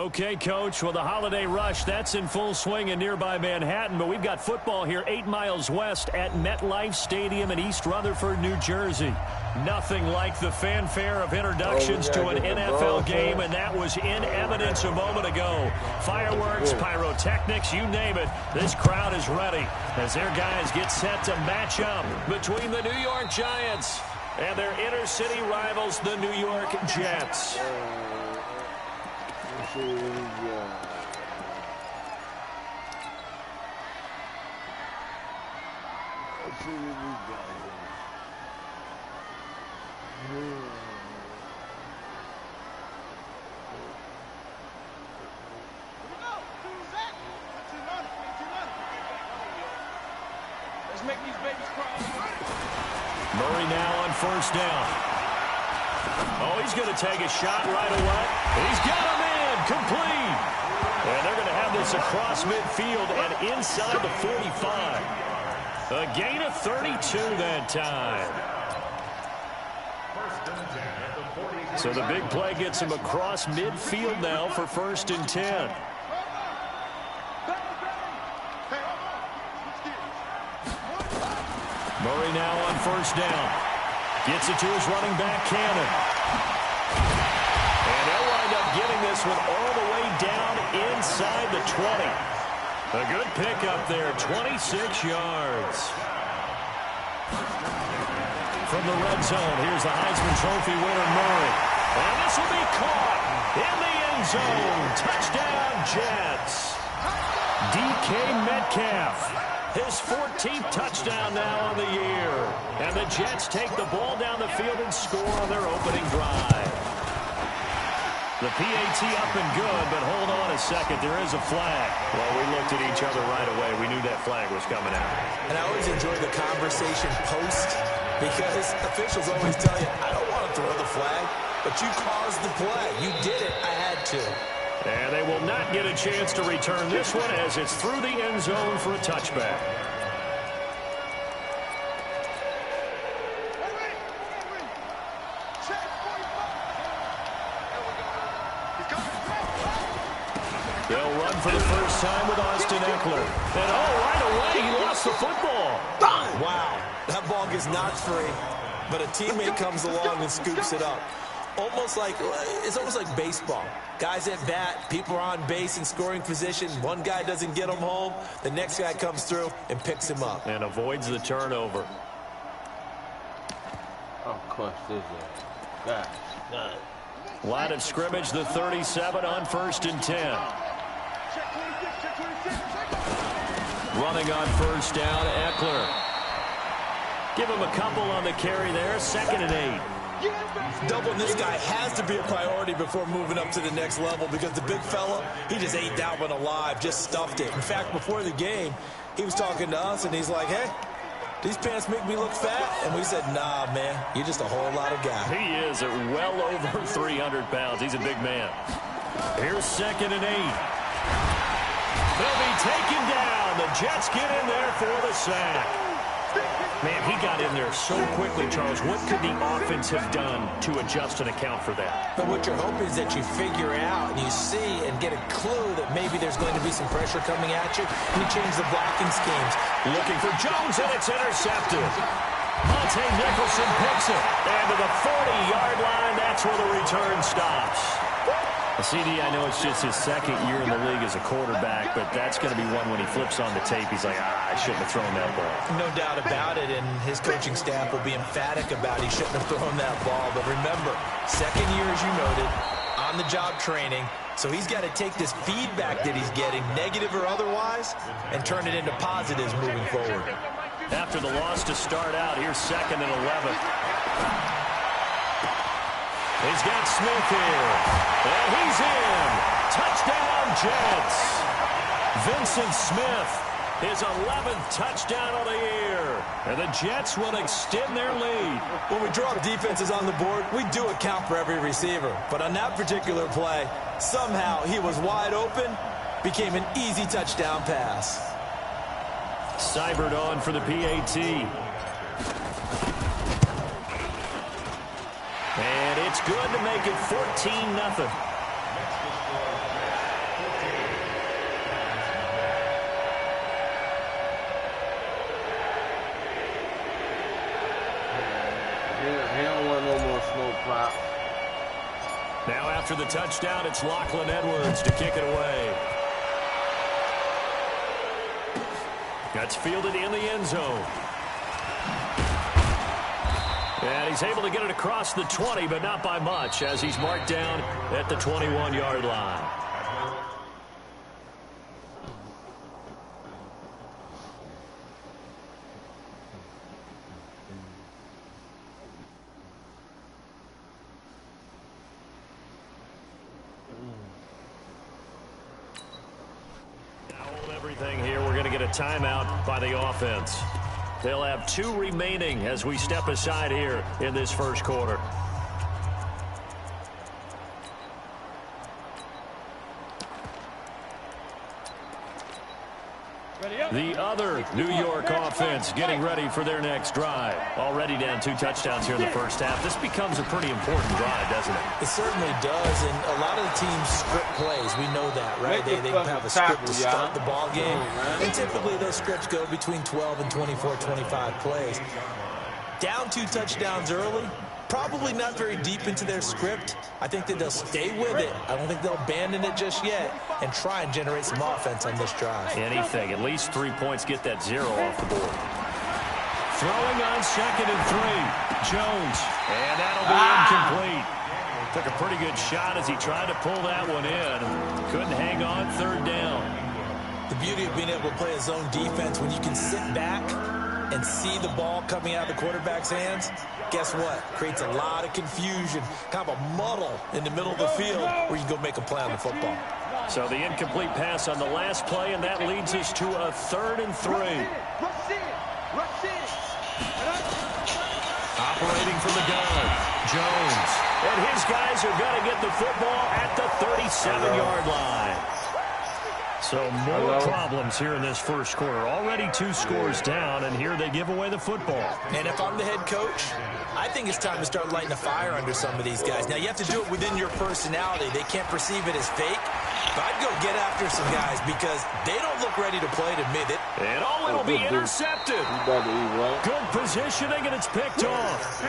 Okay, Coach. Well, the holiday rush, that's in full swing in nearby Manhattan, but we've got football here 8 miles west at MetLife Stadium in East Rutherford, New Jersey. Nothing like the fanfare of introductions to an NFL game, and that was in evidence a moment ago. Fireworks, pyrotechnics, you name it. This crowd is ready as their guys get set to match up between the New York Giants and their inner-city rivals, the New York Jets. Let's make these babies cry. Murray now on first down. Oh, he's going to take a shot right away. He's got him in, complete. And they're going to have this across midfield and inside the 45. A gain of 32 that time. So the big play gets him across midfield now for 1st and 10. Murray now on first down. Gets it to his running back, Cannon. And they'll wind up getting this one all the way down inside the 20. A good pickup there, 26 yards. From the red zone, here's the Heisman Trophy winner, Murray. And this will be caught in the end zone. Touchdown, Jets. DK Metcalf. His 14th touchdown now on the year. And the Jets take the ball down the field and score on their opening drive. The PAT up and good, but hold on a second. There is a flag. Well, we looked at each other right away. We knew that flag was coming out. And I always enjoy the conversation post because officials always tell you, I don't want to throw the flag, but you caused the play. You did it. I had to. And they will not get a chance to return this one as it's through the end zone for a touchback. They'll run for the first time with Austin Eckler. And right away, he lost the football. Wow, that ball gets knocked free, but a teammate comes along and scoops it up. It's almost like baseball. Guys at bat, people are on base in scoring position. One guy doesn't get him home. The next guy comes through and picks him up. And avoids the turnover. Of course, this is that. Line of scrimmage, the 37 on 1st and 10. Running on first down, Eckler. Give him a couple on the carry there, 2nd and 8. Doubling this guy has to be a priority before moving up to the next level because the big fella, he just ate that one alive, just stuffed it. In fact, before the game, he was talking to us, and he's like, hey, these pants make me look fat. And we said, nah, man, you're just a whole lot of guy. He is at well over 300 pounds. He's a big man. Here's 2nd and 8. They'll be taken down. The Jets get in there for the sack. Man, he got in there so quickly, Charles. What could the offense have done to adjust and account for that? But what you're hoping is that you figure out and you see and get a clue that maybe there's going to be some pressure coming at you, and you change the blocking schemes. Looking for Jones, and it's intercepted. Monte Nicholson picks it. And to the 40-yard line, that's where the return stops. CD, I know it's just his 2nd year in the league as a quarterback, but that's going to be one when he flips on the tape. He's like, I shouldn't have thrown that ball. No doubt about it, and his coaching staff will be emphatic about he shouldn't have thrown that ball. But remember, 2nd year, as you noted, on-the-job training, so he's got to take this feedback that he's getting, negative or otherwise, and turn it into positives moving forward. After the loss to start out, here's 2nd and 11. He's got Smith here, and he's in. Touchdown, Jets. Vincent Smith, his 11th touchdown of the year. And the Jets will extend their lead. When we draw defenses on the board, we do account for every receiver. But on that particular play, somehow he was wide open, became an easy touchdown pass. Seibert on for the PAT. And it's good to make it 14-0. after the touchdown, it's Lachlan Edwards to kick it away. That's fielded in the end zone. And he's able to get it across the 20, but not by much, as he's marked down at the 21-yard line. Timeout by the offense. They'll have 2 remaining as we step aside here in this first quarter. The other New York offense getting ready for their next drive. Already down 2 touchdowns here in the first half. This becomes a pretty important drive, doesn't it? It certainly does, and a lot of the teams script plays. We know that, right? They have a script to start the ball game, and typically those scripts go between 12 and 24, 25 plays. Down 2 touchdowns early, probably not very deep into their script. I think that they'll stay with it. I don't think they'll abandon it just yet and try and generate some offense on this drive. Anything. At least 3 points, get that 0 off the board. Throwing on 2nd and 3. Jones. And that'll be incomplete. Took a pretty good shot as he tried to pull that one in. Couldn't hang on 3rd down. The beauty of being able to play a zone defense when you can sit back and see the ball coming out of the quarterback's hands, guess what? Creates a lot of confusion, kind of a muddle in the middle of the field where you can go make a play on the football. So the incomplete pass on the last play, and that leads us to a 3rd and 3. Operating from the gun, Jones. And his guys are going to get the football at the 37-yard line. So more problems here in this first quarter. Already 2 scores down, and here they give away the football. And if I'm the head coach, I think it's time to start lighting a fire under some of these guys. Now, you have to do it within your personality. They can't perceive it as fake. But I'd go get after some guys because they don't look ready to play to me. And it'll be intercepted. Good positioning, and it's picked off.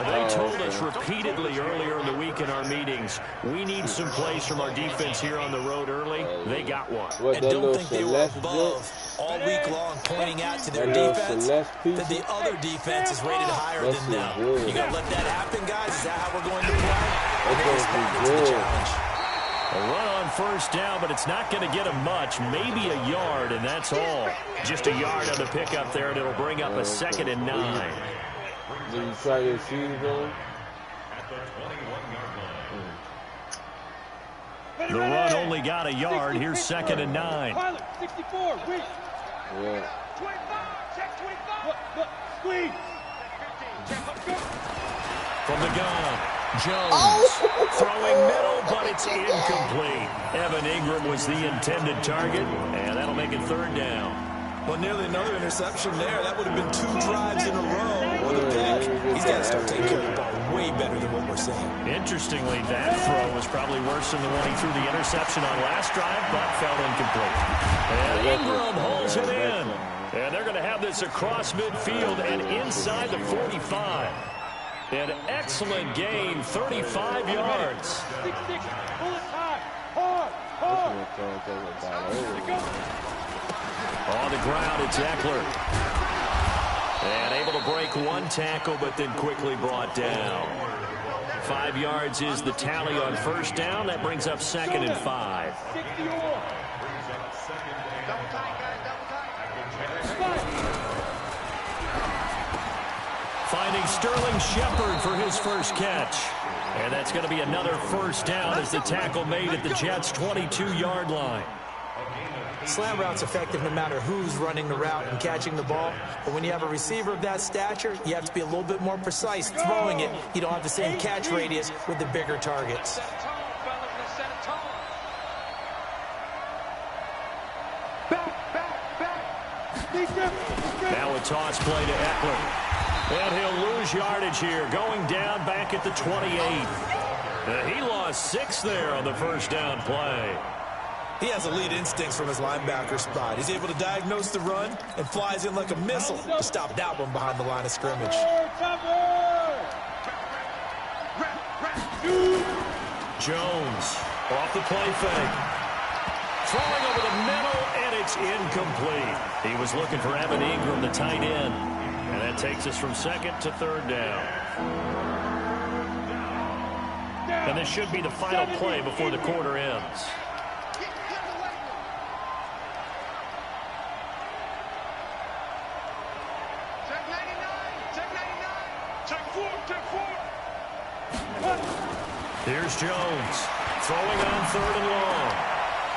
They told us repeatedly earlier in the week in our meetings, we need some plays from our defense here on the road early. They got one. And don't think they were above all week long pointing out to their defense that the other defense is rated higher than them. You going to let that happen, guys? Is that how we're going to play? They responded to the challenge. A run on 1st down, but it's not going to get him much. Maybe a yard, and that's all. Just a yard on the pickup there, and it'll bring up a 2nd and 9. Did you try to see them? The run only got a yard. Here's 2nd and 9. Yeah. 25, check 25. From the gun, Jones throwing middle, but it's incomplete. Evan Ingram was the intended target, and that'll make it 3rd down. Well, nearly another interception there. That would have been 2 drives in a row with a pick. He's got to start taking care of the ball way better than what we're seeing. Interestingly, that throw was probably worse than the one he threw the interception on last drive, but fell incomplete. And Ingram holds it in. And they're going to have this across midfield and inside the 45. An excellent gain, 35 yards. On the ground, it's Eckler. And able to break 1 tackle, but then quickly brought down. 5 yards is the tally on 1st down. That brings up 2nd and 5. Finding Sterling Shepard for his first catch. And that's going to be another 1st down as the tackle made at the Jets' 22-yard line. Slant route's effective no matter who's running the route and catching the ball. But when you have a receiver of that stature, you have to be a little bit more precise throwing it. You don't have the same catch radius with the bigger targets. Now a toss play to Eckler. And he'll lose yardage here, going down back at the 28. He lost 6 there on the 1st down play. He has elite instincts from his linebacker spot. He's able to diagnose the run and flies in like a missile to stop that one behind the line of scrimmage. Jones off the play fake. Throwing over the middle, and it's incomplete. He was looking for Evan Ingram, the tight end. And that takes us from second to third down. And this should be the final play before the quarter ends. Here's Jones throwing on third and long.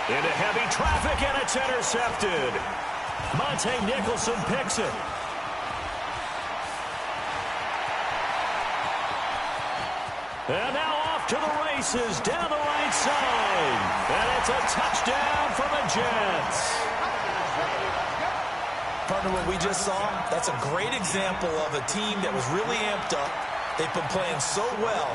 Into heavy traffic, and it's intercepted. Monte Nicholson picks it. And now off to the races down the right side. And it's a touchdown for the Jets. Partner, what we just saw, that's a great example of a team that was really amped up. They've been playing so well,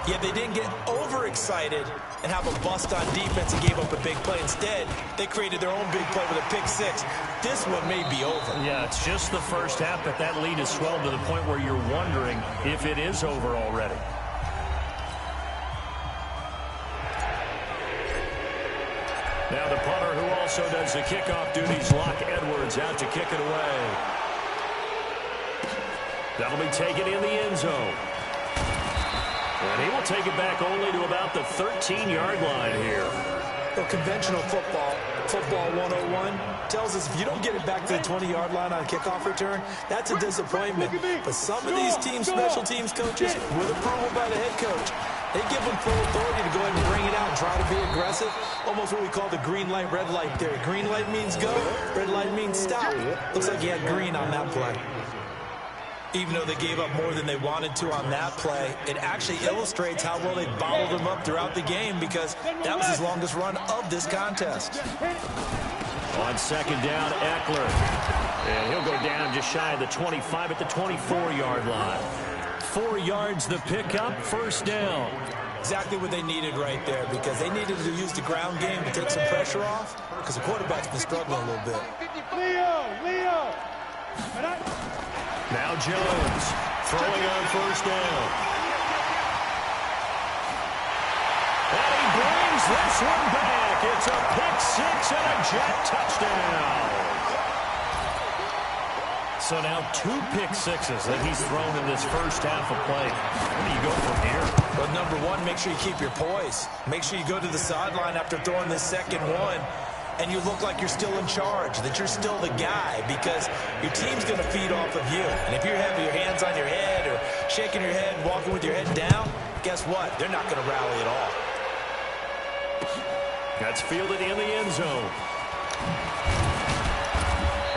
yet they didn't get overexcited and have a bust on defense and gave up a big play. Instead, they created their own big play with a pick six. This one may be over. Yeah, it's just the first half, but that lead has swelled to the point where you're wondering if it is over already. Now the punter, who also does the kickoff duties, Locke Edwards, out to kick it away. That'll be taken in the end zone. And he will take it back only to about the 13-yard line here. Well, conventional football 101, tells us if you don't get it back to the 20-yard line on a kickoff return, that's a disappointment. But some of these teams, special teams coaches, with approval by the head coach, they give them full authority to go ahead and bring it out and try to be aggressive. Almost what we call the green light, red light theory. Green light means go, red light means stop. Looks like he had green on that play. Even though they gave up more than they wanted to on that play, it actually illustrates how well they bottled them up throughout the game, because that was his longest run of this contest. On second down, Eckler. And he'll go down just shy of the 25 at the 24-yard line. 4 yards the pickup, first down. Exactly what they needed right there, because they needed to use the ground game to take some pressure off, because the quarterback's been struggling a little bit. Leo! Now Jones throwing on first down. And he brings this one back. It's a pick six and a Jet touchdown. So now 2 pick sixes that he's thrown in this first half of play. Where do you go from here? Well, number one, make sure you keep your poise. Make sure you go to the sideline after throwing this second one, and you look like you're still in charge, that you're still the guy, because your team's going to feed off of you. And if you're having your hands on your head or shaking your head, walking with your head down, guess what? They're not going to rally at all. That's fielded in the end zone.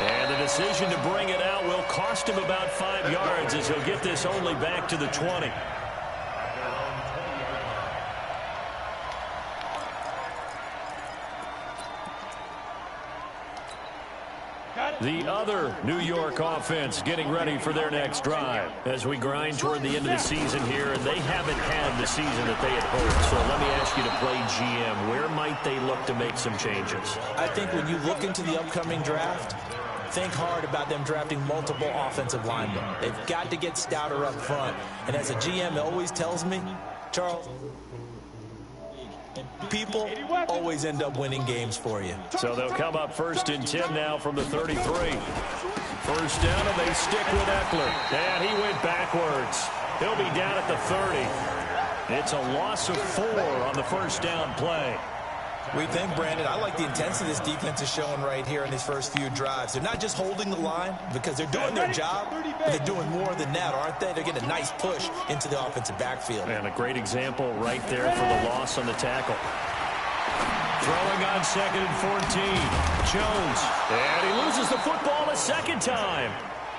And the decision to bring it out will cost him about 5 yards, as he'll get this only back to the 20. The other New York offense getting ready for their next drive as we grind toward the end of the season here, and they haven't had the season that they had hoped. So let me ask you to play GM. Where might they look to make some changes? I think when you look into the upcoming draft, think hard about them drafting multiple offensive linemen. They've got to get stouter up front. And as a GM, it always tells me, Charles, people always end up winning games for you. So they'll come up first and 10 now from the 33. First down, and they stick with Eckler. And he went backwards. He'll be down at the 30. It's a loss of 4 on the first down play. We think, Brandon, I like the intensity this defense is showing right here in these first few drives. They're not just holding the line because they're doing their job, but they're doing more than that, aren't they? They're getting a nice push into the offensive backfield. And a great example right there for the loss on the tackle. Throwing on second and 14. Jones. And he loses the football a second time.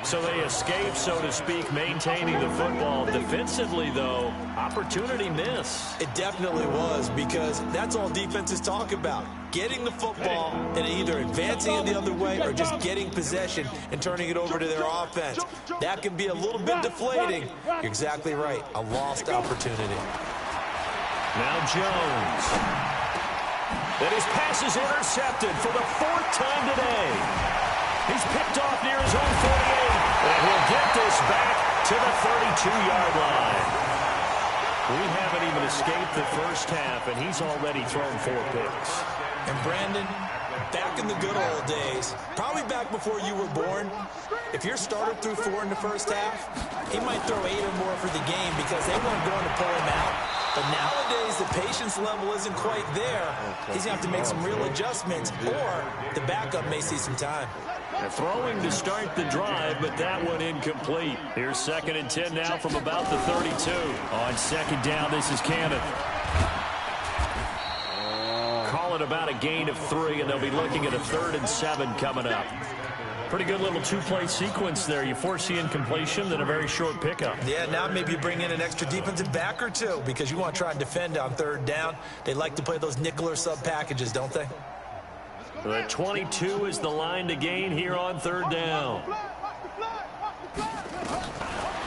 So they escape, so to speak, maintaining the football. Defensively, though, opportunity miss. It definitely was, because that's all defenses talk about. Getting the football and either advancing it the other way or just getting possession and turning it over to their offense. That can be a little bit deflating. You're exactly right. A lost opportunity. Now Jones. And his pass is intercepted for the 4th time today. He's picked off near his own 48, and he'll get this back to the 32-yard line. We haven't even escaped the first half, and he's already thrown 4 picks. And Brandon, back in the good old days, probably back before you were born, if your starter threw 4 in the first half, he might throw 8 or more for the game because they weren't going to pull him out. But nowadays, the patience level isn't quite there. He's going to have to make some real adjustments, or the backup may see some time. They're throwing to start the drive, but that one incomplete. Here's 2nd and 10 now from about the 32. On 2nd down, this is Cannon. Call it about a gain of 3, and they'll be looking at a 3rd and 7 coming up. Pretty good little 2-play sequence there. You force the incompletion, then a very short pickup. Yeah, now maybe you bring in an extra defensive back or 2 because you want to try and defend on 3rd down. They like to play those nickel or sub packages, don't they? The 22 is the line to gain here on 3rd down.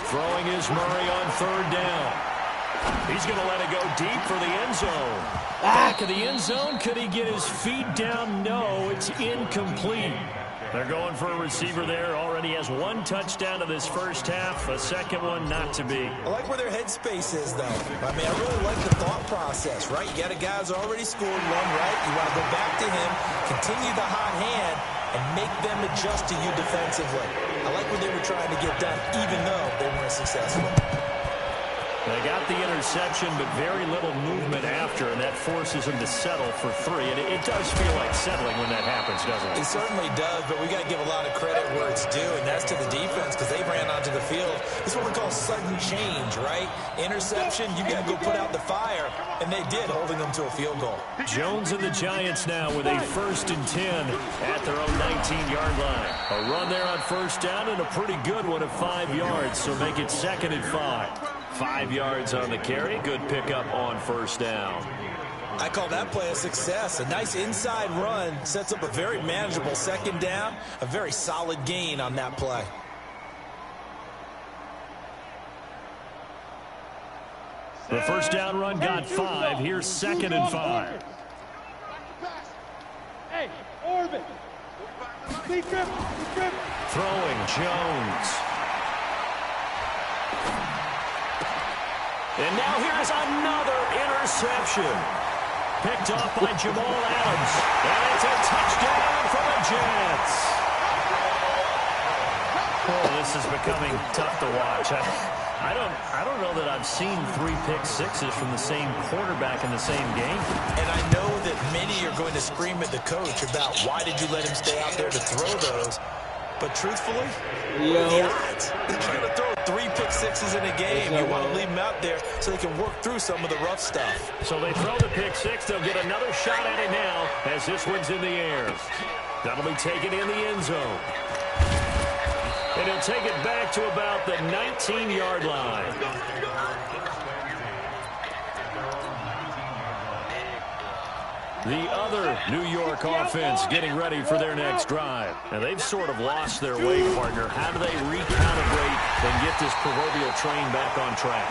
Throwing is Murray on 3rd down. He's going to let it go deep for the end zone. Back of the end zone. Could he get his feet down? No, it's incomplete. They're going for a receiver there. Already has 1 touchdown in this first half. A second one not to be. I like where their headspace is, though. I mean, I really like the thought process, right? You got a guy who's already scored 1, right? You want to go back to him, continue the hot hand, and make them adjust to you defensively. I like what they were trying to get done, even though they weren't successful. They got the interception, but very little movement after, and that forces them to settle for 3. And it does feel like settling when that happens, doesn't it? It certainly does, but we got to give a lot of credit where it's due, and that's to the defense because they ran onto the field. This is what we call sudden change, right? Interception, you got to go put out the fire, and they did, holding them to a field goal. Jones and the Giants now with a 1st and 10 at their own 19-yard line. A run there on 1st down and a pretty good one of 5 yards, so make it 2nd and 5. 5 yards on the carry. Good pickup on 1st down. I call that play a success. A nice inside run sets up a very manageable 2nd down. A very solid gain on that play. The 1st down run got 5. Here's 2nd and 5. Hey, Orbit. Throwing Jones. And now here's another interception. Picked off by Jamal Adams. And it's a touchdown for the Jets. Oh, this is becoming tough to watch. I don't know that I've seen 3 pick-sixes from the same quarterback in the same game. And I know that many are going to scream at the coach about why did you let him stay out there to throw those. But truthfully, the odds, he's going to throw 3 pick-sixes in a game. You want to leave them out there so they can work through some of the rough stuff. So they throw the pick-6. They'll get another shot at it now as this one's in the air. That'll be taken in the end zone. And he'll take it back to about the 19-yard line. The other New York offense getting ready for their next drive. And they've sort of lost their way, partner. How do they recalibrate and get this proverbial train back on track?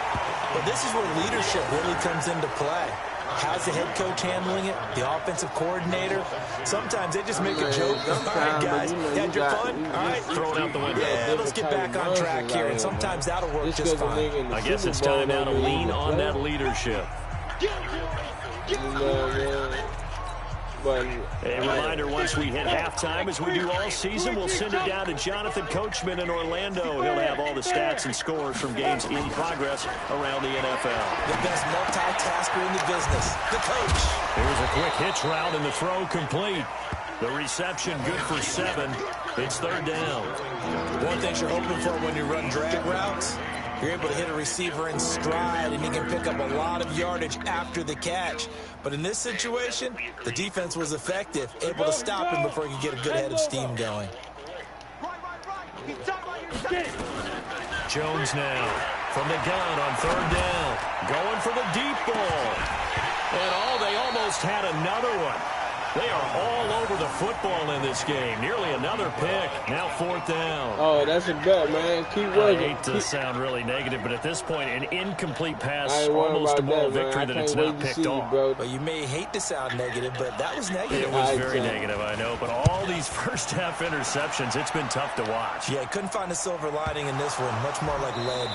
Well, this is where leadership really comes into play. How's the head coach handling it? The offensive coordinator? Sometimes they just make a joke. All right, guys, had your fun? All right, throw it out the window. Yeah, let's get back on track here, and sometimes that'll work just fine. I guess it's time now to lean on that leadership. A reminder, once we hit halftime, as we do all season, we'll send it down to Jonathan Coachman in Orlando. He'll have all the stats and scores from games in progress around the NFL. The best multitasker in the business, the coach. Here's a quick hitch route, and the throw complete. The reception good for 7. It's 3rd down. One thing you're hoping for when you run drag routes, you're able to hit a receiver in stride, and he can pick up a lot of yardage after the catch. But in this situation, the defense was effective, able to stop him before he could get a good head of steam going. Jones now from the gun on 3rd down, going for the deep ball. And they almost had another one. They are all over the football in this game. Nearly another pick. Now 4th down. Oh, that's a bet, man. Keep working. I hate to sound really negative, but at this point, an incomplete pass, almost a moral victory that it's not picked off. Well, you may hate to sound negative, but that was negative. It was very negative, I know. But all these first-half interceptions, it's been tough to watch. Yeah, couldn't find a silver lining in this one. Much more like lead.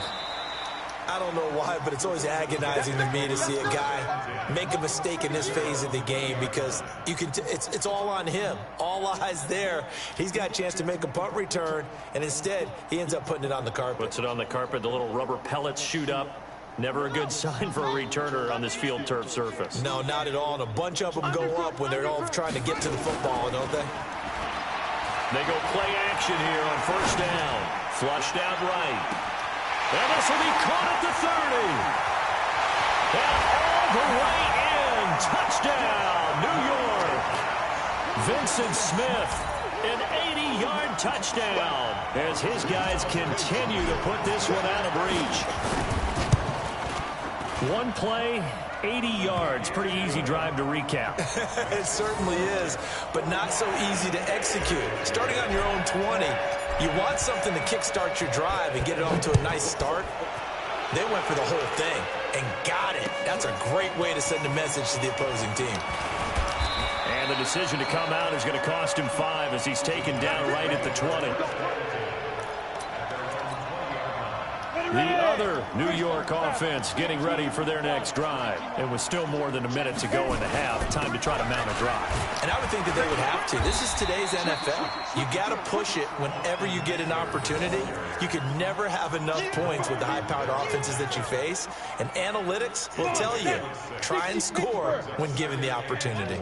I don't know why, but it's always agonizing to me to see a guy make a mistake in this phase of the game because you can. It's all on him. All eyes there. He's got a chance to make a punt return, and instead he ends up putting it on the carpet. Puts it on the carpet. The little rubber pellets shoot up. Never a good sign for a returner on this field turf surface. No, not at all. And a bunch of them go up when they're all trying to get to the football, don't they? They go play action here on first down. Flushed out right. And this will be caught at the 30. And all the way in. Touchdown, New York. Vincent Smith, an 80-yard touchdown as his guys continue to put this one out of reach. One play, 80 yards. Pretty easy drive to recap. It certainly is, but not so easy to execute. Starting on your own 20, you want something to kickstart your drive and get it off to a nice start. They went for the whole thing and got it. That's a great way to send a message to the opposing team. And the decision to come out is going to cost him 5 as he's taken down right at the 20. The other New York offense getting ready for their next drive. And with still more than a minute to go in the half, time to try to mount a drive. And I would think that they would have to. This is today's NFL. You got to push it whenever you get an opportunity. You could never have enough points with the high-powered offenses that you face. And analytics will tell you, try and score when given the opportunity.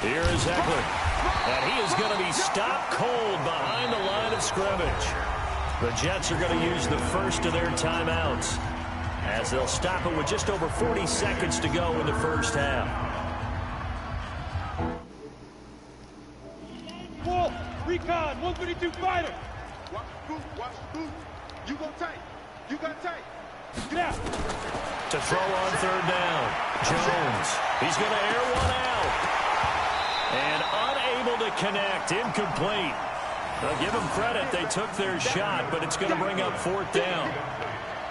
Here is Eckler. And he is going to be stopped cold behind the line of scrimmage. The Jets are going to use the first of their timeouts as they'll stop it with just over 40 seconds to go in the first half. Wolf, recon, 132 fighter. Watch, you gonna take. You got take. Get out. To throw on third down. Jones. He's going to air one out. And unable to connect. Incomplete. Well, give them credit. They took their shot, but it's going to bring up fourth down.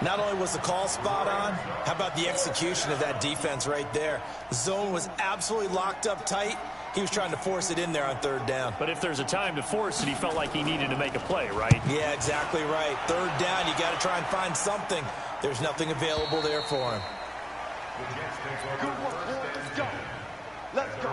Not only was the call spot on, how about the execution of that defense right there? The zone was absolutely locked up tight. He was trying to force it in there on third down. But if there's a time to force it, he felt like he needed to make a play, right? Yeah, exactly right. Third down, you got to try and find something. There's nothing available there for him. Good work, boy. Let's go. Let's go.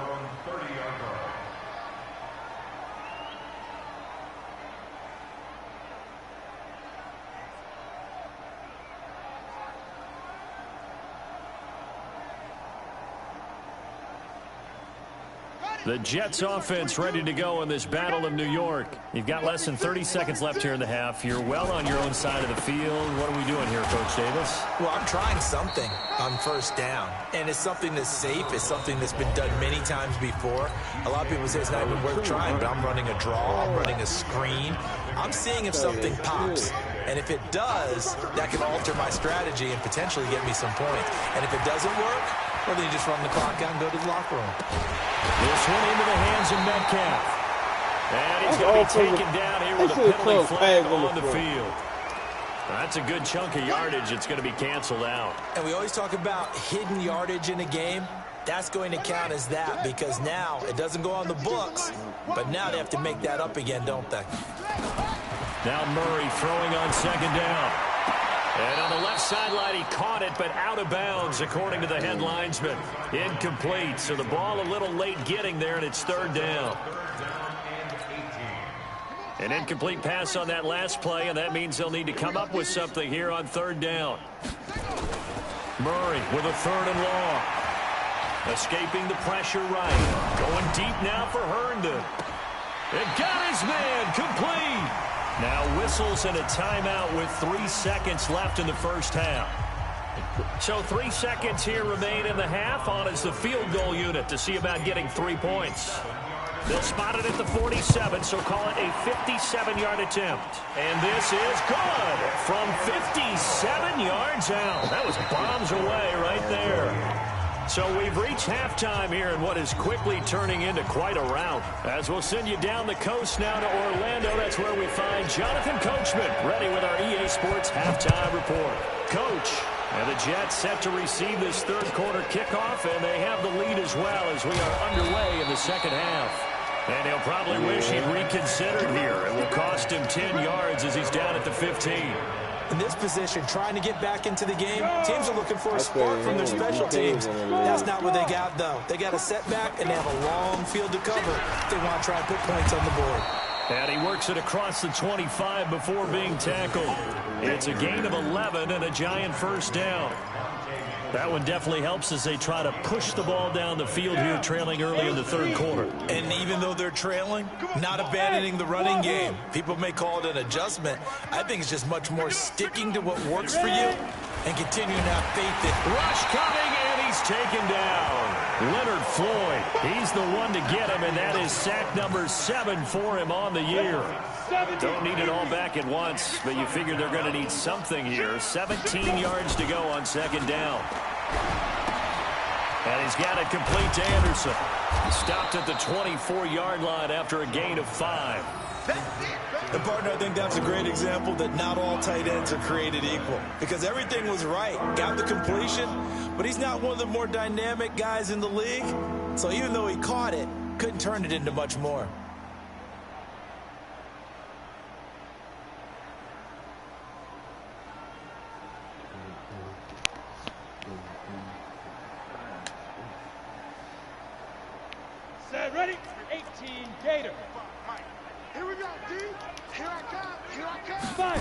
The Jets offense ready to go in this Battle of New York. You've got less than 30 seconds left here in the half. You're well on your own side of the field. What are we doing here, Coach Davis? Well, I'm trying something on first down. And it's something that's safe. It's something that's been done many times before. A lot of people say it's not even worth trying, but I'm running a draw. I'm running a screen. I'm seeing if something pops. And if it does, that can alter my strategy and potentially get me some points. And if it doesn't work, well, then you just run the clock out and go to the locker room. This one into the hands of Metcalf. And he's going to be taken down here with a penalty flag on the field. That's a good chunk of yardage. It's going to be canceled out. And we always talk about hidden yardage in a game. That's going to count as that because now it doesn't go on the books, but now they have to make that up again, don't they? Now Murray throwing on second down. And on the left sideline, he caught it, but out of bounds, according to the head linesman. Incomplete, so the ball a little late getting there, and it's third down. An incomplete pass on that last play, and that means they'll need to come up with something here on third down. Murray with a third and long. Escaping the pressure right. Going deep now for Herndon. It got his man complete. Now whistles and a timeout with 3 seconds left in the first half. So 3 seconds here remain in the half. On is the field goal unit to see about getting 3 points. They'll spot it at the 47, so call it a 57-yard attempt. And this is good from 57 yards out. That was bombs away right there. So we've reached halftime here in what is quickly turning into quite a rout. As we'll send you down the coast now to Orlando, that's where we find Jonathan Coachman ready with our EA Sports Halftime Report. Coach, and the Jets set to receive this third quarter kickoff, and they have the lead as well as we are underway in the second half. And he'll probably wish he'd reconsidered here. It will cost him 10 yards as he's down at the 15. In this position, trying to get back into the game, teams are looking for a spark from their special teams. That's not what they got, though. They got a setback, and they have a long field to cover if they want to try and put points on the board. And he works it across the 25 before being tackled. It's a gain of 11 and a giant first down. That one definitely helps as they try to push the ball down the field here, trailing early in the third quarter. And even though they're trailing, not abandoning the running game. People may call it an adjustment. I think it's just much more sticking to what works for you and continuing to have faith in. Rush coming, and he's taken down. Leonard Floyd, he's the one to get him, and that is sack number 7 for him on the year. Don't need it all back at once, but you figure they're going to need something here. 17 yards to go on second down. And he's got it complete to Anderson. Stopped at the 24-yard line after a gain of 5. And, partner, I think that's a great example that not all tight ends are created equal. Because everything was right. Got the completion, but he's not one of the more dynamic guys in the league. So even though he caught it, couldn't turn it into much more. Set, ready? 18, Gator. Here we go, D. Here I come. Here I come. 5.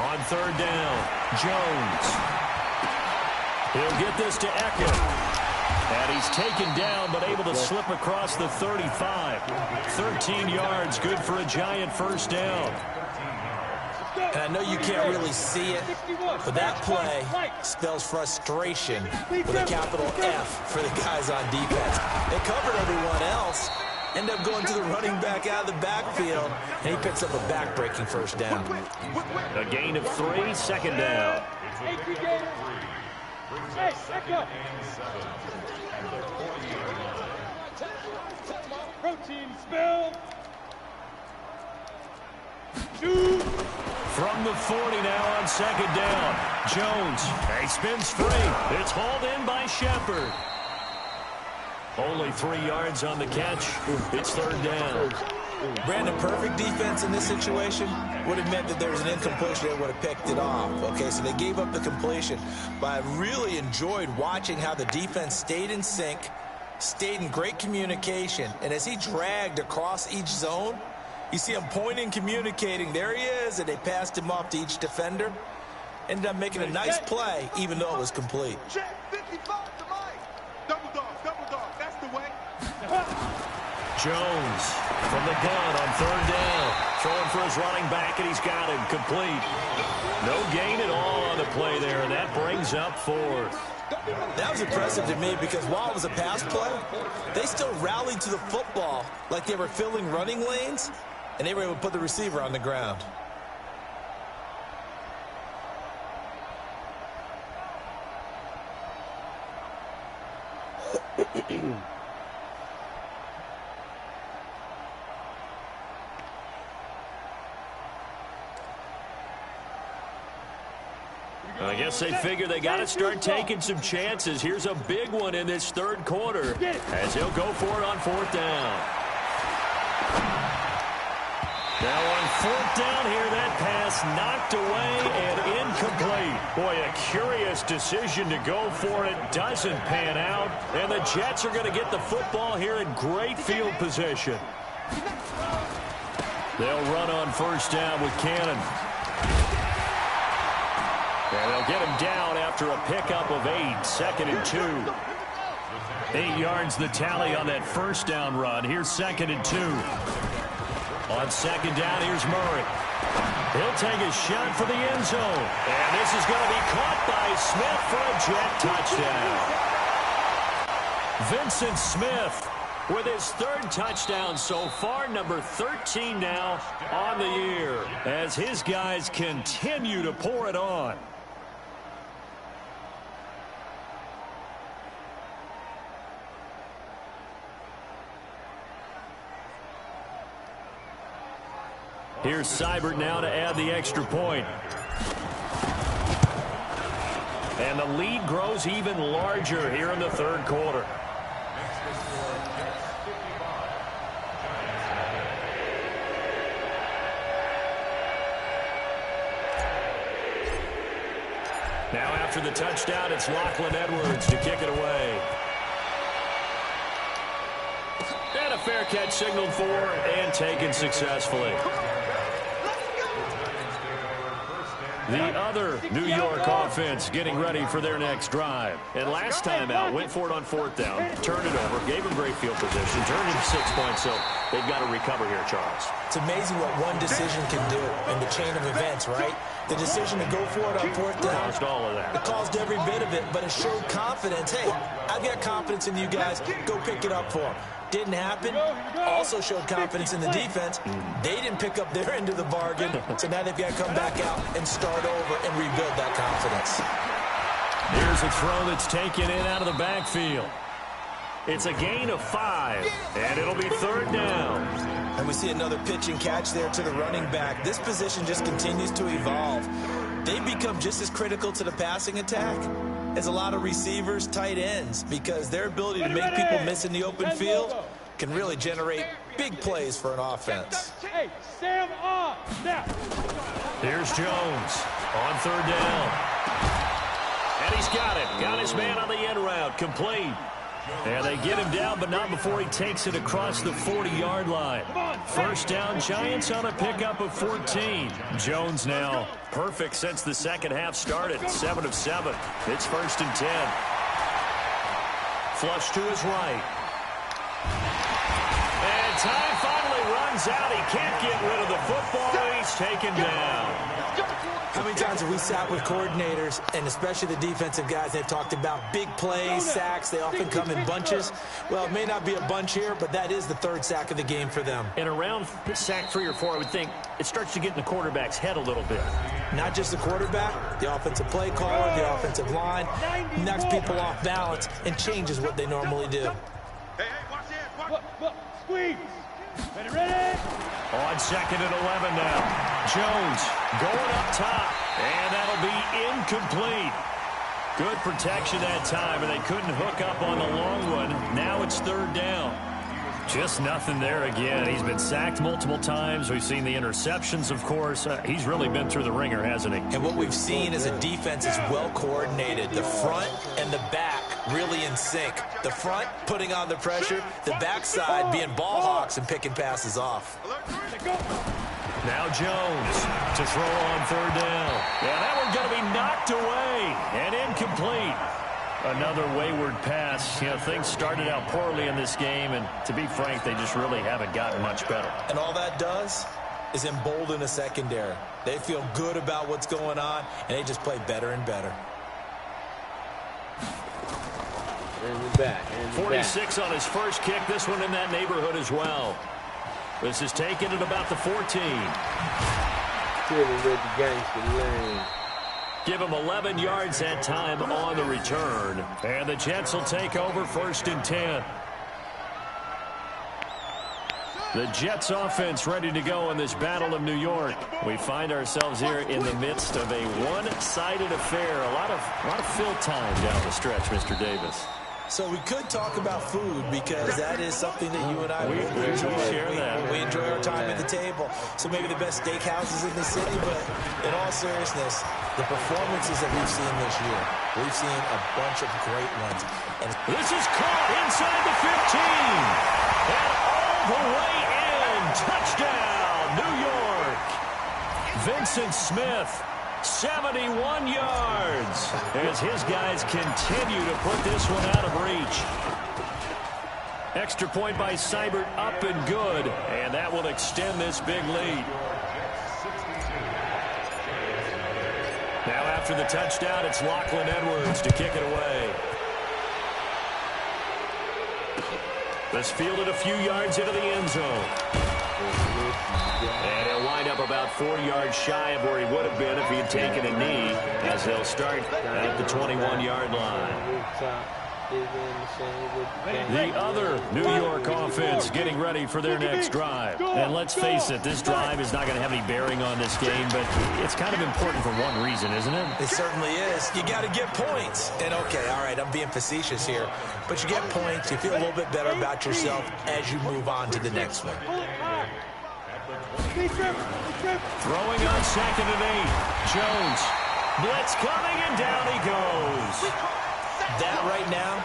On third down, Jones. He'll get this to Eckler. And he's taken down, but able to slip across the 35. 13 yards, good for a giant first down. And I know you can't really see it, but that play spells frustration with a capital F for the guys on defense. They covered everyone else, end up going to the running back out of the backfield, and he picks up a back-breaking first down. A gain of 3, second down. Hey, Echo. Protein spill. 2. From the 40 now on second down. Jones, he spins free. It's hauled in by Shepard. Only 3 yards on the catch. It's third down. Brandon, perfect defense in this situation would have meant that there was an incompletion. They would have picked it off. Okay, so they gave up the completion. But I really enjoyed watching how the defense stayed in sync, stayed in great communication. And as he dragged across each zone, you see him pointing, communicating. There he is, and they passed him off to each defender. Ended up making a nice play, even though it was complete. Check 55 to Mike. Double dog. That's the way. Jones from the gun on third down. Throwing for his running back, and he's got him complete. No gain at all on the play there, and that brings up 4th. That was impressive to me because while it was a pass play, they still rallied to the football like they were filling running lanes, and they were able to put the receiver on the ground. I guess they figure they got to start taking some chances. Here's a big one in this third quarter as he'll go for it on 4th down. Now on 4th down here, that pass knocked away and incomplete. Boy, a curious decision to go for it. Doesn't pan out. And the Jets are going to get the football here in great field position. They'll run on first down with Cannon. And they'll get him down after a pickup of 8, 2nd and 2. 8 yards the tally on that first down run. Here's 2nd and 2. On second down, here's Murray. He'll take a shot for the end zone. And this is going to be caught by Smith for a Jet touchdown. Vincent Smith with his 3rd touchdown so far, number 13 now on the year, as his guys continue to pour it on. Here's Seibert now to add the extra point. And the lead grows even larger here in the third quarter. after the touchdown, it's Lachlan Edwards to kick it away. And a fair catch signaled for and taken successfully. The other New York offense getting ready for their next drive. And last time out, went for it on 4th down, turned it over, gave them great field position, turned it 6 points, so they've got to recover here, Charles. It's amazing what one decision can do in the chain of events, right? The decision to go for it on 4th down. Caused all of that. It caused every bit of it, but it showed confidence. Hey, I've got confidence in you guys. Go pick it up for them. Didn't happen. Also showed confidence in the defense. They didn't pick up their end of the bargain, so now they've got to come back out and start over and rebuild that confidence. Here's a throw that's taken in out of the backfield. It's a gain of 5, and it'll be 3rd down. And we see another pitch and catch there to the running back. This position just continues to evolve. They become just as critical to the passing attack as a lot of receivers, tight ends, because their ability to make people miss in the open field can really generate big plays for an offense. Hey, Sam on. Now. Here's Jones on 3rd down. And he's got it. Got his man on the end route. Complete. And they get him down, but not before he takes it across the 40-yard line. 1st down, Giants on a pickup of 14. Jones now perfect since the second half started. 7 of 7. It's 1st and 10. Flush to his right. And time finally runs out. He can't get rid of the football. He's taken down. How many times have we sat with coordinators, and especially the defensive guys, they've talked about big plays, sacks. They often come in bunches. Well, it may not be a bunch here, but that is the 3rd sack of the game for them. And around sack 3 or 4, I would think it starts to get in the quarterback's head a little bit. Not just the quarterback, the offensive play caller, the offensive line, knocks people off balance and changes what they normally do. Hey, watch it. Look, squeeze. Ready? On 2nd and 11 now. Jones going up top, and that'll be incomplete. Good protection that time, and they couldn't hook up on the long one. Now it's 3rd down. Just nothing there again. He's been sacked multiple times. We've seen the interceptions, of course. He's really been through the ringer, hasn't he? And what we've seen is a defense is well coordinated. The front and the back really in sync. The front putting on the pressure, the backside being ball hawks and picking passes off. Now Jones to throw on 3rd down. Yeah, that one's going to be knocked away and incomplete. Another wayward pass. You know, things started out poorly in this game, and to be frank, they just really haven't gotten much better. And all that does is embolden a secondary. They feel good about what's going on, and they just play better and better. And back. 46 on his first kick. This one in that neighborhood as well. This is taken at about the 14. With the gangster lane. Give him 11 yards that time on the return. And the Jets will take over 1st and 10. The Jets offense ready to go in this Battle of New York. We find ourselves here in the midst of a one-sided affair. A lot of fill time down the stretch, Mr. Davis. So we could talk about food because that is something that you and I we enjoy. Share that. We enjoy our time at the table. So maybe the best steakhouses in the city, but in all seriousness, the performances that we've seen this year, we've seen a bunch of great ones. And this is caught inside the 15. And all the way in. Touchdown, New York. Vincent Smith. 71 yards as his guys continue to put this one out of reach. Extra point by Seibert, up and good, and that will extend this big lead. Now after the touchdown, it's Lachlan Edwards to kick it away. This fielded a few yards into the end zone. And he'll wind up about 4 yards shy of where he would have been if he had taken a knee, as they'll start at the 21-yard line. The other New York offense getting ready for their next drive. And let's face it, this drive is not going to have any bearing on this game, but it's kind of important for one reason, isn't it? It certainly is. You got to get points. And, okay, all right, I'm being facetious here. But you get points, you feel a little bit better about yourself as you move on to the next one. Throwing on 2nd and 8. Jones Blitz coming, and down he goes. That right now,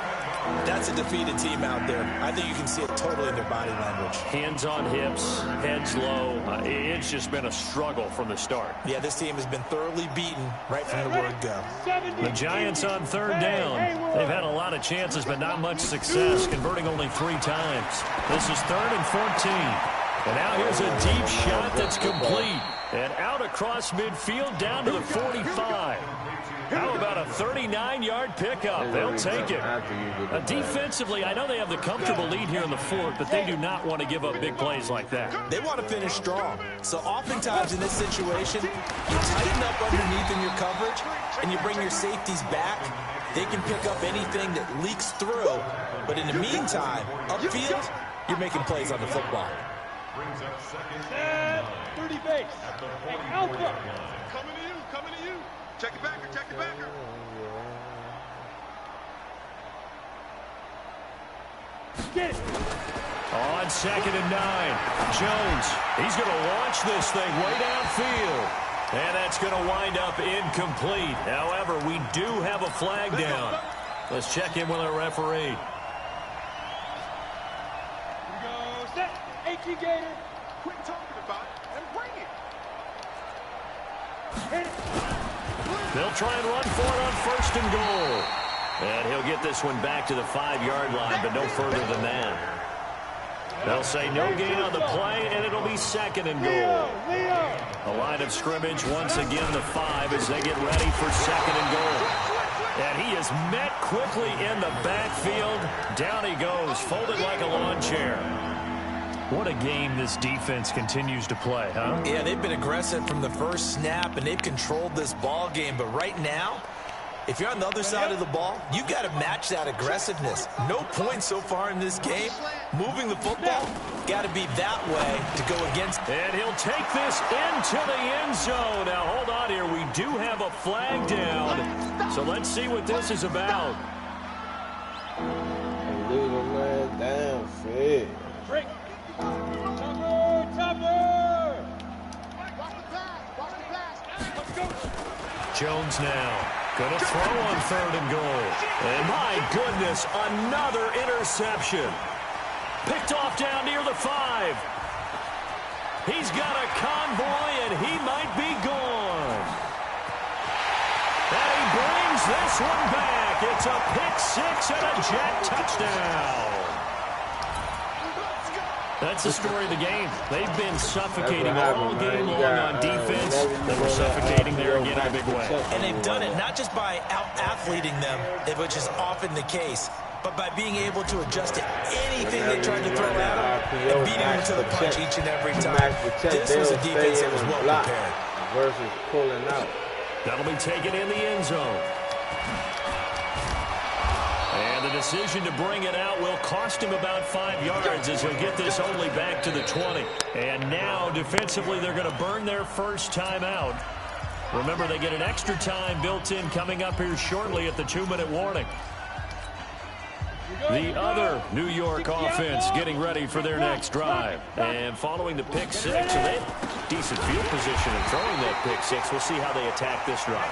that's a defeated team out there. I think you can see it totally in their body language. Hands on hips, heads low. It's just been a struggle from the start. Yeah, this team has been thoroughly beaten right from the word go. The Giants on third down. They've had a lot of chances, but not much success, converting only 3 times. This is 3rd and 14. And now here's a deep shot that's complete. And out across midfield down to the 45. How about a 39-yard pickup? They'll take it. Defensively, I know they have the comfortable lead here in the 4th, but they do not want to give up big plays like that. They want to finish strong. So oftentimes in this situation, you tighten up underneath in your coverage, and you bring your safeties back. They can pick up anything that leaks through. But in the meantime, upfield, you're making plays on the football. 30 base. Hey, Alpha. Coming to you. Check it backer, check it backer. Get it. On 2nd and 9, Jones. He's going to launch this thing way downfield. And that's going to wind up incomplete. However, we do have a flag down. Let's check in with our referee. Here we go. Set. 18 Gator. Quit talking about it and bring it. Hit it. They'll try and run for it on 1st and goal. And he'll get this one back to the 5-yard line, but no further than that. They'll say no gain on the play, and it'll be 2nd and goal. The line of scrimmage once again the 5 as they get ready for 2nd and goal. And he is met quickly in the backfield. Down he goes, folded like a lawn chair. What a game this defense continues to play, huh? Yeah, they've been aggressive from the first snap, and they've controlled this ball game. But right now, if you're on the other side of the ball, you've got to match that aggressiveness. No points so far in this game. Moving the football, got to be that way to go against. And he'll take this into the end zone. Now, hold on here. We do have a flag down. So let's see what this is about. Leave the man down, Fred. Break. Topper. Let's go. Jones now. Going to throw on 3rd and goal. And my goodness, another interception. Picked off down near the 5. He's got a convoy, and he might be gone. And he brings this one back. It's a pick 6 and a jet touchdown. That's the story of the game. They've been suffocating all game long on defense. They were suffocating there again in a big way. And they've done it not just by out-athleting them, which is often the case, but by being able to adjust to anything they tried to throw at them and beating them to the punch each and every time. This was a defense that was well prepared. Versus pulling out. That'll be taken in the end zone. And the decision to bring it out will cost him about 5 yards as he'll get this only back to the 20. And now, defensively, they're going to burn their first time out. Remember, they get an extra time built in coming up here shortly at the 2-minute warning. The other New York offense getting ready for their next drive. And following the pick 6, and they have decent field position in throwing that pick 6. We'll see how they attack this drive.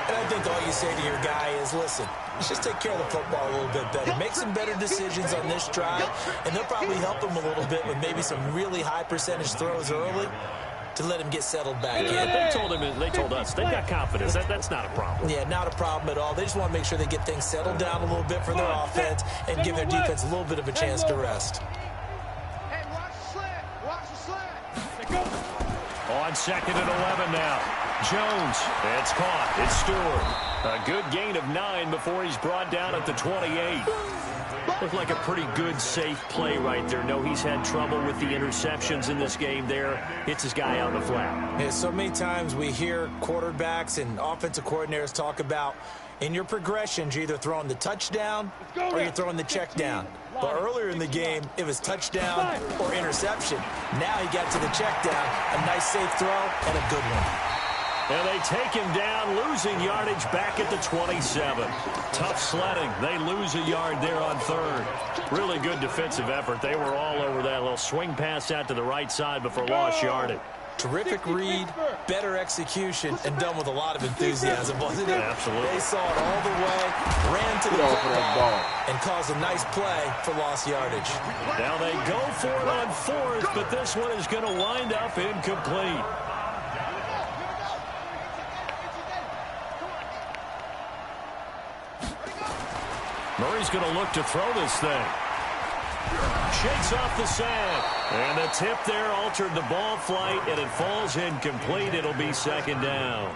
And I think all you say to your guy is, listen, let's just take care of the football a little bit better. Make some better decisions on this drive, and they'll probably help him a little bit with maybe some really high percentage throws early to let him get settled back in. They told us they've got confidence. That's not a problem. Yeah, not a problem at all. They just want to make sure they get things settled down a little bit for their offense and give their defense a little bit of a chance to rest. Hey, watch the slant. Watch the slant. On 2nd and 11 now. Jones. It's caught. It's Stewart. A good gain of 9 before he's brought down at the 28. Looked like a pretty good, safe play right there. No, he's had trouble with the interceptions in this game there. Hits his guy out in the flat. Yeah, so many times we hear quarterbacks and offensive coordinators talk about in your progressions, you're either throwing the touchdown or you're throwing the check down. But earlier in the game, it was touchdown or interception. Now he got to the check down. A nice safe throw and a good one. And they take him down, losing yardage back at the 27. Tough sledding. They lose a yard there on 3rd. Really good defensive effort. They were all over that little swing pass out to the right side before lost yardage. Terrific read, better execution, and done with a lot of enthusiasm, wasn't it? Absolutely. They saw it all the way, ran to the football, and caused a nice play for lost yardage. Now they go for it on fourth, but this one is going to wind up incomplete. Murray's going to look to throw this thing. Shakes off the sand. And the tip there altered the ball flight, and it falls incomplete. It'll be second down.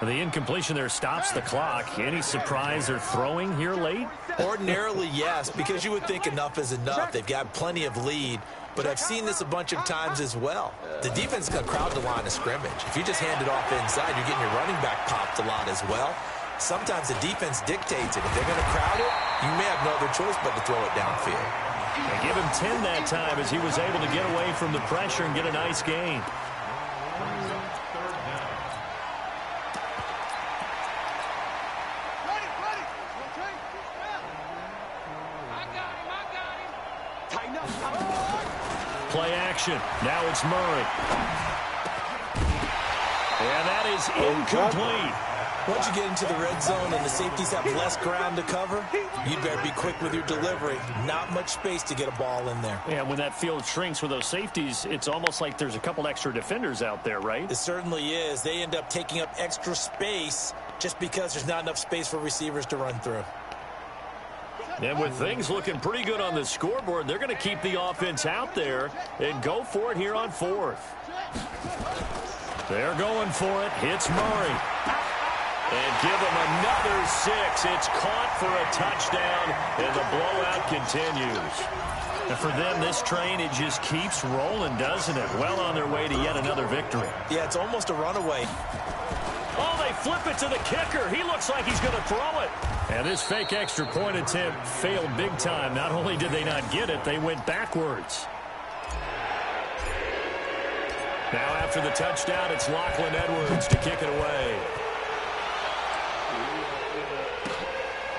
The incompletion there stops the clock. Any surprise they're throwing here late? Ordinarily, yes, because you would think enough is enough. They've got plenty of lead, but I've seen this a bunch of times as well. The defense is going to crowd the line of scrimmage. If you just hand it off inside, you're getting your running back popped a lot as well. Sometimes the defense dictates it. If they're going to crowd it, you may have no other choice but to throw it downfield. They give him 10 that time as he was able to get away from the pressure and get a nice gain. Play action. Now it's Murray. And that is incomplete. Once you get into the red zone and the safeties have less ground to cover, you better be quick with your delivery. Not much space to get a ball in there. Yeah, when that field shrinks with those safeties, it's almost like there's a couple extra defenders out there, right? It certainly is. They end up taking up extra space just because there's not enough space for receivers to run through. And with things looking pretty good on the scoreboard, they're going to keep the offense out there and go for it here on fourth. They're going for it. Hits Murray. And give him another 6. It's caught for a touchdown, and the blowout continues. And for them, this train, it just keeps rolling, doesn't it? Well on their way to yet another victory. Yeah, it's almost a runaway. Oh, they flip it to the kicker. He looks like he's going to throw it. And this fake extra point attempt failed big time. Not only did they not get it, they went backwards. Now after the touchdown, it's Lachlan Edwards to kick it away.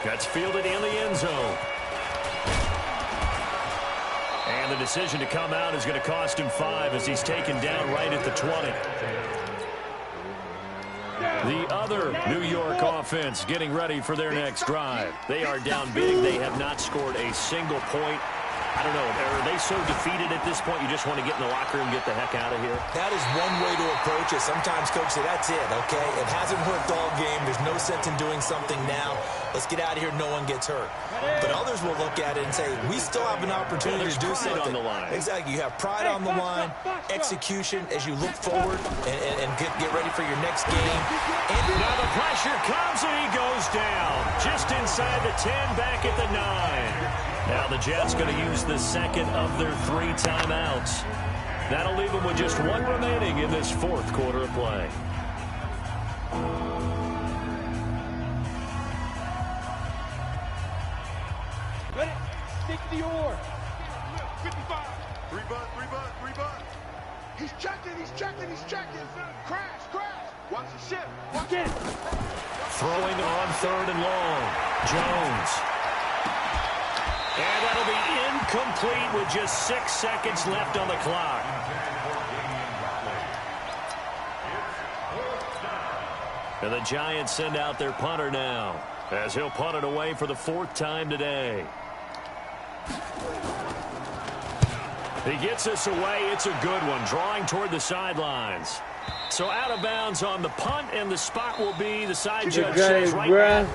That's fielded in the end zone. And the decision to come out is going to cost him 5 as he's taken down right at the 20. The other New York offense getting ready for their next drive. They are down big. They have not scored a single point. I don't know. Are they so defeated at this point you just want to get in the locker room and get the heck out of here? That is one way to approach it. Sometimes, Coach, say, that's it, okay? It hasn't worked all game. There's no sense in doing something now. Let's get out of here. No one gets hurt. But others will look at it and say, we still have an opportunity to do something. On the line. Exactly. You have pride on the line, execution as you look forward and get ready for your next game. And now the pressure comes and he goes down. Just inside the 10, back at the 9. Now the Jets going to use the second of their 3 timeouts. That'll leave them with just 1 remaining in this fourth quarter of play. Ready? Stick the oar. 55. 3 butt. He's checking. Crash. Watch the ship. Watch it. Throwing on 3rd and long. Jones. And that'll be incomplete with just 6 seconds left on the clock. And the Giants send out their punter now, as he'll punt it away for the 4th time today. He gets us away. It's a good one, drawing toward the sidelines. So out of bounds on the punt, and the spot will be the side judge says right.